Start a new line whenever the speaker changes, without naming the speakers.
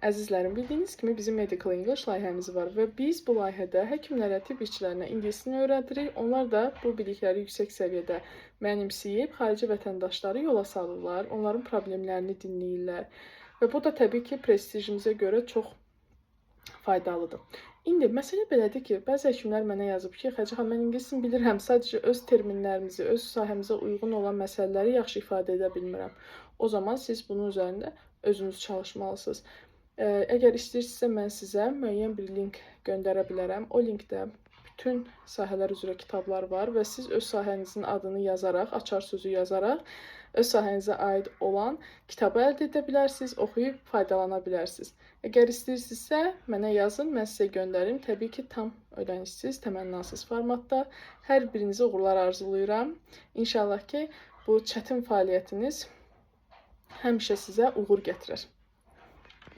Əzizlərim, bildiyiniz kimi bizim Medical English layihəmiz var və biz bu layihədə həkimlərə, tibb işçilərinə ingilis dilini öyrədirik. Onlar da bu bilikləri yüksək səviyyədə mənimsəyib xarici vətəndaşları yola salırlar, onların problemlərini dinləyirlər. Və bu da təbii ki, prestijimizə görə çox faydalıdır. İndi məsələ belədir ki, bəzi həkimlər mənə yazıb ki, Xədicə xanım, mən ingilis dilini bilirəm, sadəcə öz terminlərimizi, öz sahəmizə uyğun olan məsələləri yaxşı ifadə edə bilmirəm. O zaman siz bunun üzərində özünüz çalışmalısınız. Əgər istəyirsinizsə, mən sizə müəyyən bir link göndərə bilərəm. O linkdə bütün sahələr üzrə kitablar var və siz öz sahənizin adını yazaraq, açar sözü yazaraq, öz sahənizə aid olan kitabı əldə edə bilərsiniz, oxuyub faydalana bilərsiniz. Əgər istəyirsinizsə, mənə yazın, mən sizə göndərim. Təbii ki, tam ödənişsiz, təmənnasız formatda. Hər birinizə uğurlar arzulayıram. İnşallah ki, bu çətin fəaliyyətiniz həmişə sizə uğur gətirir.